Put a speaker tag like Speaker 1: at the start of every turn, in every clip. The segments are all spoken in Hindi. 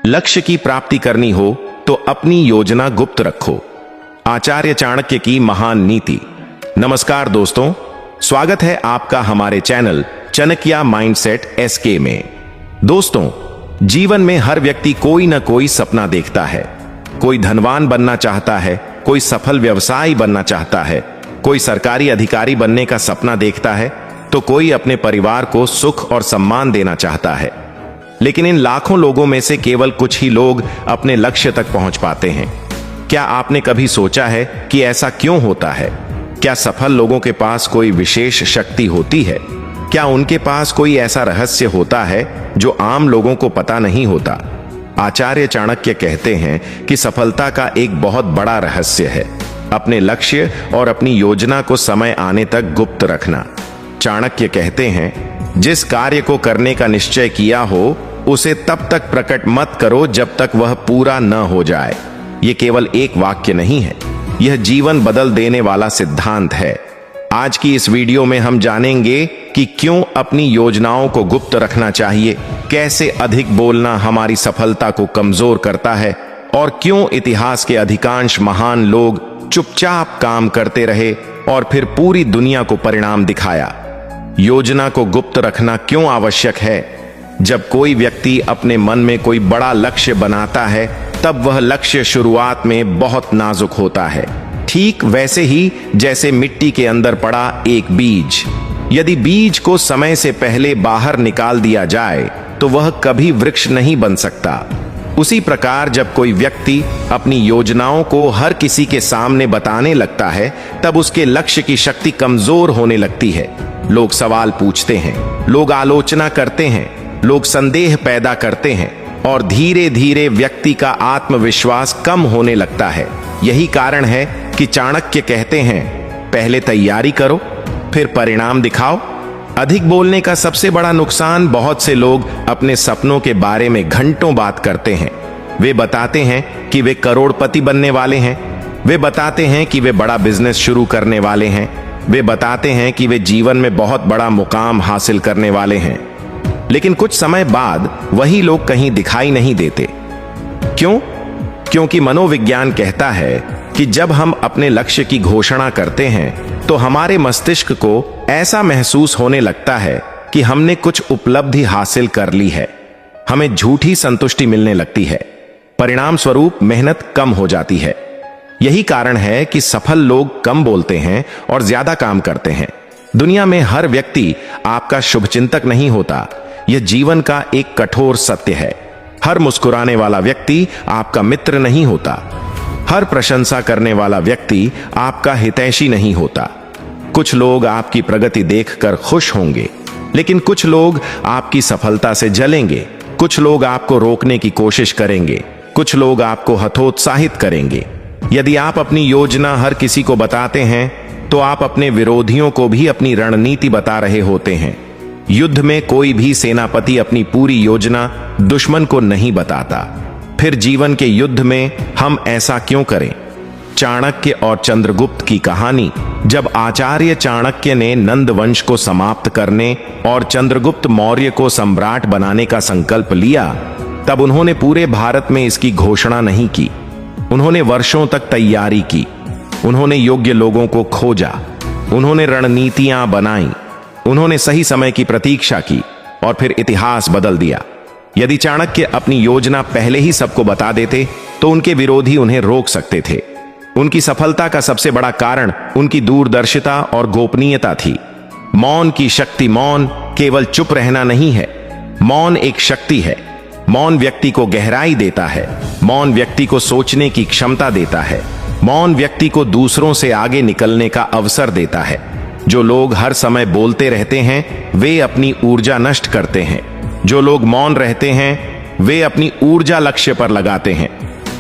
Speaker 1: लक्ष्य की प्राप्ति करनी हो तो अपनी योजना गुप्त रखो। आचार्य चाणक्य की महान नीति। नमस्कार दोस्तों, स्वागत है आपका हमारे चैनल चाणक्य माइंडसेट एसके में। दोस्तों, जीवन में हर व्यक्ति कोई ना कोई सपना देखता है। कोई धनवान बनना चाहता है, कोई सफल व्यवसायी बनना चाहता है, कोई सरकारी अधिकारी बनने का सपना देखता है, तो कोई अपने परिवार को सुख और सम्मान देना चाहता है। लेकिन इन लाखों लोगों में से केवल कुछ ही लोग अपने लक्ष्य तक पहुंच पाते हैं। क्या आपने कभी सोचा है कि ऐसा क्यों होता है? क्या सफल लोगों के पास कोई विशेष शक्ति होती है? क्या उनके पास कोई ऐसा रहस्य होता है जो आम लोगों को पता नहीं होता? आचार्य चाणक्य कहते हैं कि सफलता का एक बहुत बड़ा रहस्य है अपने लक्ष्य और अपनी योजना को समय आने तक गुप्त रखना। चाणक्य कहते हैं, जिस कार्य को करने का निश्चय किया हो उसे तब तक प्रकट मत करो जब तक वह पूरा न हो जाए। यह केवल एक वाक्य नहीं है, यह जीवन बदल देने वाला सिद्धांत है। आज की इस वीडियो में हम जानेंगे कि क्यों अपनी योजनाओं को गुप्त रखना चाहिए, कैसे अधिक बोलना हमारी सफलता को कमजोर करता है और क्यों इतिहास के अधिकांश महान लोग चुपचाप काम करते रहे और फिर पूरी दुनिया को परिणाम दिखाया। योजना को गुप्त रखना क्यों आवश्यक है? जब कोई व्यक्ति अपने मन में कोई बड़ा लक्ष्य बनाता है तब वह लक्ष्य शुरुआत में बहुत नाजुक होता है, ठीक वैसे ही जैसे मिट्टी के अंदर पड़ा एक बीज। यदि बीज को समय से पहले बाहर निकाल दिया जाए तो वह कभी वृक्ष नहीं बन सकता। उसी प्रकार जब कोई व्यक्ति अपनी योजनाओं को हर किसी के सामने बताने लगता है तब उसके लक्ष्य की शक्ति कमजोर होने लगती है। लोग सवाल पूछते हैं, लोग आलोचना करते हैं, लोग संदेह पैदा करते हैं और धीरे धीरे व्यक्ति का आत्मविश्वास कम होने लगता है। यही कारण है कि चाणक्य कहते हैं, पहले तैयारी करो फिर परिणाम दिखाओ। अधिक बोलने का सबसे बड़ा नुकसान, बहुत से लोग अपने सपनों के बारे में घंटों बात करते हैं। वे बताते हैं कि वे करोड़पति बनने वाले हैं, वे बताते हैं कि वे बड़ा बिजनेस शुरू करने वाले हैं, वे बताते हैं कि वे जीवन में बहुत बड़ा मुकाम हासिल करने वाले हैं। लेकिन कुछ समय बाद वही लोग कहीं दिखाई नहीं देते। क्यों? क्योंकि मनोविज्ञान कहता है कि जब हम अपने लक्ष्य की घोषणा करते हैं तो हमारे मस्तिष्क को ऐसा महसूस होने लगता है कि हमने कुछ उपलब्धि हासिल कर ली है। हमें झूठी संतुष्टि मिलने लगती है, परिणाम स्वरूप मेहनत कम हो जाती है। यही कारण है कि सफल लोग कम बोलते हैं और ज्यादा काम करते हैं। दुनिया में हर व्यक्ति आपका शुभचिंतक नहीं होता, यह जीवन का एक कठोर सत्य है। हर मुस्कुराने वाला व्यक्ति आपका मित्र नहीं होता, हर प्रशंसा करने वाला व्यक्ति आपका हितैषी नहीं होता। कुछ लोग आपकी प्रगति देखकर खुश होंगे, लेकिन कुछ लोग आपकी सफलता से जलेंगे। कुछ लोग आपको रोकने की कोशिश करेंगे, कुछ लोग आपको हतोत्साहित करेंगे। यदि आप अपनी योजना हर किसी को बताते हैं तो आप अपने विरोधियों को भी अपनी रणनीति बता रहे होते हैं। युद्ध में कोई भी सेनापति अपनी पूरी योजना दुश्मन को नहीं बताता। फिर जीवन के युद्ध में हम ऐसा क्यों करें? चाणक्य और चंद्रगुप्त की कहानी। जब आचार्य चाणक्य ने नंद वंश को समाप्त करने और चंद्रगुप्त मौर्य को सम्राट बनाने का संकल्प लिया तब उन्होंने पूरे भारत में इसकी घोषणा नहीं की। उन्होंने वर्षों तक तैयारी की, उन्होंने योग्य लोगों को खोजा, उन्होंने रणनीतियां बनाई, उन्होंने सही समय की प्रतीक्षा की और फिर इतिहास बदल दिया। यदि चाणक्य अपनी योजना पहले ही सबको बता देते तो उनके विरोधी उन्हें रोक सकते थे। उनकी सफलता का सबसे बड़ा कारण उनकी दूरदर्शिता और गोपनीयता थी। मौन की शक्ति। मौन केवल चुप रहना नहीं है, मौन एक शक्ति है। मौन व्यक्ति को गहराई देता है, मौन व्यक्ति को सोचने की क्षमता देता है, मौन व्यक्ति को दूसरों से आगे निकलने का अवसर देता है। जो लोग हर समय बोलते रहते हैं वे अपनी ऊर्जा नष्ट करते हैं, जो लोग मौन रहते हैं वे अपनी ऊर्जा लक्ष्य पर लगाते हैं।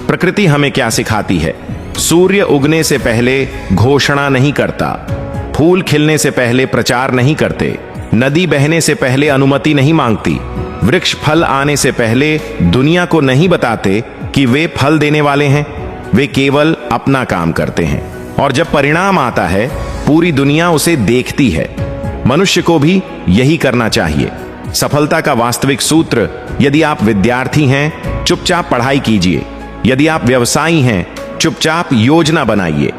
Speaker 1: प्रकृति हमें क्या सिखाती है? सूर्य उगने से पहले घोषणा नहीं करता, फूल खिलने से पहले प्रचार नहीं करते, नदी बहने से पहले अनुमति नहीं मांगती, वृक्ष फल आने से पहले दुनिया को नहीं बताते कि वे फल देने वाले हैं। वे केवल अपना काम करते हैं और जब परिणाम आता है पूरी दुनिया उसे देखती है। मनुष्य को भी यही करना चाहिए। सफलता का वास्तविक सूत्र, यदि आप विद्यार्थी हैं चुपचाप पढ़ाई कीजिए। यदि आप व्यवसायी हैं, चुपचाप योजना बनाइए।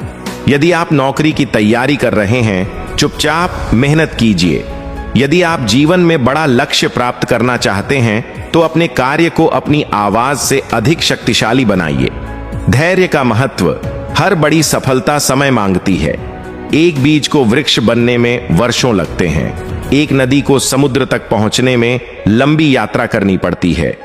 Speaker 1: यदि आप नौकरी की तैयारी कर रहे हैं, चुपचाप मेहनत कीजिए। यदि आप जीवन में बड़ा लक्ष्य प्राप्त करना चाहते हैं, तो अपने कार्य को अपनी आवाज से अधिक शक्तिशाली बनाइए। धैर्य का महत्व। हर बड़ी सफलता समय मांगती है। एक बीज को वृक्ष बनने में वर्षों लगते हैं। एक नदी को समुद्र तक पहुंचने में लंबी यात्रा करनी पड़ती है।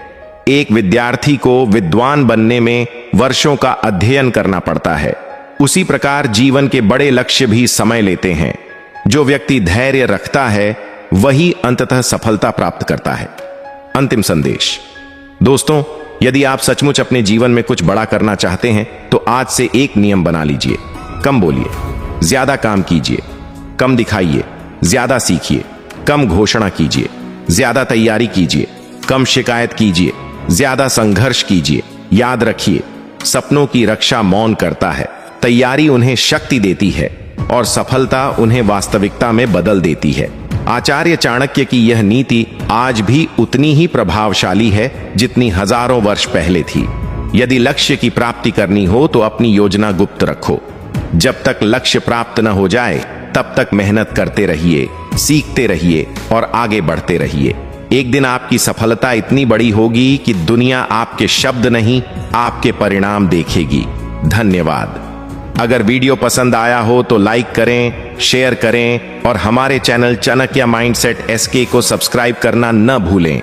Speaker 1: एक विद्यार्थी को विद्वान बनने में वर्षों का अध्ययन करना पड़ता है। उसी प्रकार जीवन के बड़े लक्ष्य भी समय लेते हैं। जो व्यक्ति धैर्य रखता है, वही अंततः सफलता प्राप्त करता है। अंतिम संदेश। दोस्तों, यदि आप सचमुच अपने जीवन में कुछ बड़ा करना चाहते हैं, तो आज से एक नियम बना लीजिए। कम बोलिए, ज्यादा काम कीजिए। कम दिखाइए, ज्यादा सीखिए। कम घोषणा कीजिए, ज्यादा तैयारी कीजिए। कम शिकायत कीजिए, ज्यादा संघर्ष कीजिए। याद रखिए, सपनों की रक्षा मौन करता है। तैयारी उन्हें शक्ति देती है और सफलता उन्हें वास्तविकता में बदल देती है। आचार्य चाणक्य की यह नीति आज भी उतनी ही प्रभावशाली है जितनी हजारों वर्ष पहले थी। यदि लक्ष्य की प्राप्ति करनी हो तो अपनी योजना गुप्त रखो। जब तक लक्ष्य प्राप्त न हो जाए, तब तक मेहनत करते रहिए, सीखते रहिए और आगे बढ़ते रहिए। एक दिन आपकी सफलता इतनी बड़ी होगी कि दुनिया आपके शब्द नहीं, आपके परिणाम देखेगी। धन्यवाद। अगर वीडियो पसंद आया हो तो लाइक करें, शेयर करें और हमारे चैनल चाणक्य माइंडसेट SK को सब्सक्राइब करना न भूलें।